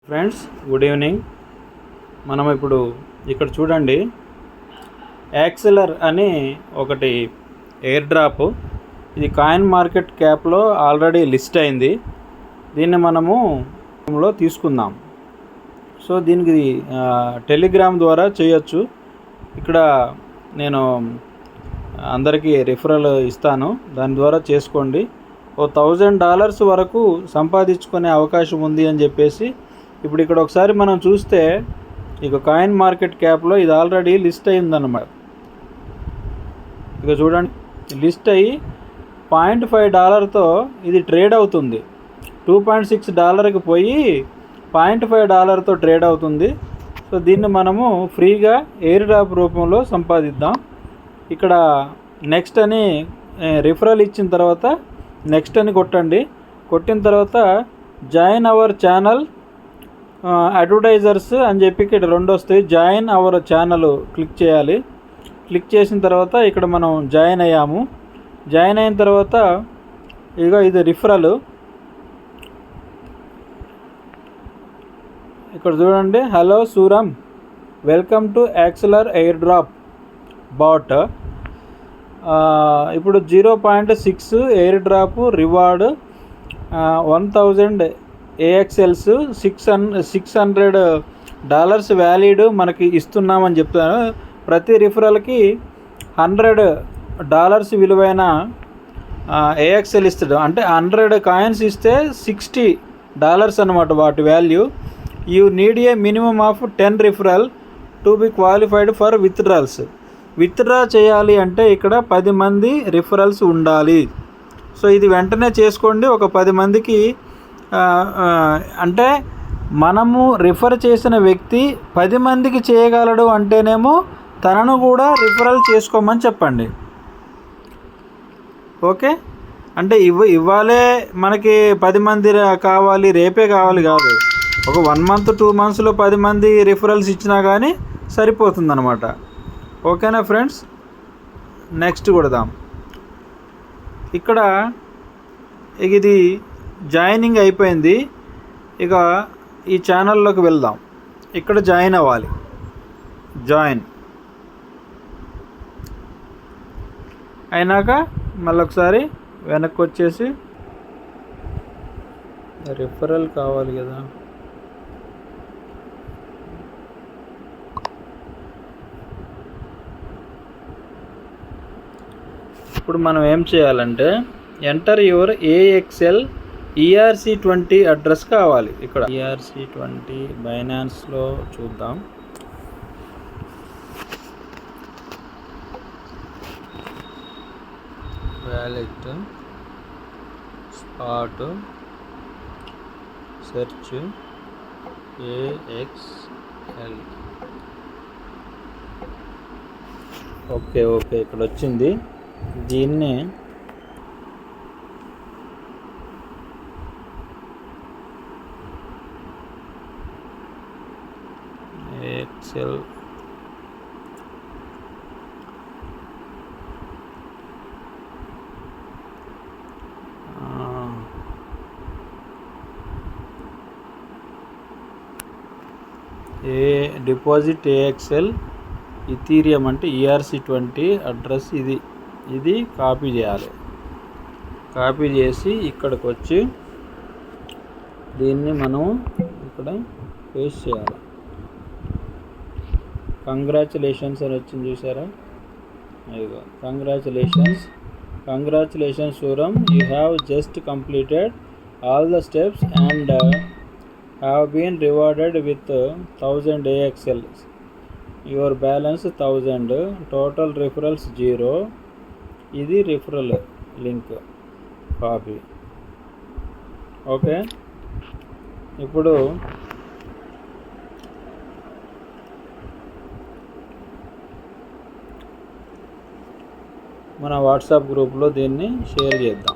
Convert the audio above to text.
Friends, good evening. మనం ఇప్పుడు ఇక్కడ చూడండి, యాక్సెలర్ అని ఒకటి ఎయిర్ డ్రాప్. ఇది కాయిన్ మార్కెట్ క్యాప్లో ఆల్రెడీ లిస్ట్ అయింది. దీన్ని మనము తీసుకుందాం. సో దీనికి టెలిగ్రామ్ ద్వారా చేయొచ్చు. ఇక్కడ నేను అందరికీ రిఫరల్ ఇస్తాను, దాని ద్వారా చేసుకోండి. $1000 వరకు సంపాదించుకునే అవకాశం ఉంది అని చెప్పేసి ఇప్పుడు ఇక్కడ ఒకసారి మనం చూస్తే, ఇక కాయిన్ మార్కెట్ క్యాప్లో ఇది ఆల్రెడీ లిస్ట్ అయిందన్నమాట. ఇక చూడండి, లిస్ట్ అయ్యి $0.5తో ఇది ట్రేడ్ అవుతుంది. $2.6కి పోయి $0.5తో ట్రేడ్ అవుతుంది. సో దీన్ని మనము ఫ్రీగా ఎయిర్ డ్రాప్ రూపంలో సంపాదిద్దాం. ఇక్కడ నెక్స్ట్ అని రిఫరల్ ఇచ్చిన తర్వాత నెక్స్ట్ అని కొట్టండి. కొట్టిన తర్వాత జాయిన్ అవర్ ఛానల్ అడ్వర్టైజర్స్ అని చెప్పి ఇక్కడ 2 వస్తాయి. జాయిన్ అవర్ ఛానల్ క్లిక్ చేయాలి. క్లిక్ చేసిన తర్వాత ఇక్కడ మనం జాయిన్ అయ్యాము. జాయిన్ అయిన తర్వాత ఇది రిఫరల్. ఇక్కడ చూడండి, hello Sooram, welcome to Axelar air drop bot. ఇప్పుడు 0.6 air drop reward, 1000 AXLs, $600 valid మనకి ఇస్తున్నామని చెప్తాను. ప్రతి రిఫరల్కి $100 విలువైన AXL ఇస్తాడు. అంటే 100 కాయిన్స్ ఇస్తే $60 అనమాట వాటి value. You need a minimum of 10 referral to be qualified for withdrawals. Withdraw చేయాలి అంటే ఇక్కడ 10 మంది రిఫరల్స్ ఉండాలి. సో ఇది వెంటనే చేసుకోండి. ఒక 10 మందికి అంటే మనము రిఫర్ చేసిన వ్యక్తి 10 మందికి చేయగలడు అంటేనేమో తనను కూడా రిఫరల్ చేసుకోమని చెప్పండి. ఓకే, అంటే ఇవ్వాలే మనకి 10 మంది కావాలి, రేపే కావాలి కాదు. ఒక 1 మంత్ 2 మంత్స్లో 10 మంది రిఫరల్స్ ఇచ్చినా కానీ సరిపోతుందన్నమాట. ఓకేనా ఫ్రెండ్స్, నెక్స్ట్ కొడదాం. ఇక్కడ ఇది జాయినింగ్ అయిపోయింది. ఇక ఈ ఛానల్లోకి వెళ్దాం. ఇక్కడ జాయిన్ అవ్వాలి. జాయిన్ అయినాక మళ్ళీ ఒకసారి వెనక్కి వచ్చేసి రిఫరల్ కావాలి కదా, ఇప్పుడు మనం ఏం చేయాలంటే enter your AXL ERC20 address కావాలి. ఇక్కడ ERC20 బైనాన్స్లో చూద్దాం. Wallet, spot, search, AXL. Okay, ఇక్కడ వచ్చింది. దీన్ని AXL డిపాజిట్ AXL ఇథీరియం అంటే ERC20 అడ్రస్ ఇది కాపీ చేయాలి. కాపీ చేసి ఇక్కడికి వచ్చి దీన్ని మనం ఇక్కడ పేస్ట్ చేయాలి. కంగ్రాచులేషన్స్ అని వచ్చింది, చూసారా? అయ్యో, congratulations Sooram, you have just completed all the steps and have been rewarded with 1000 AXLs. Your balance 1000, total referrals 0. ఇది రిఫరల్ లింక్ కాపీ. ఓకే, ఇప్పుడు మన వాట్సాప్ గ్రూప్లో దీన్ని షేర్ చేద్దాం.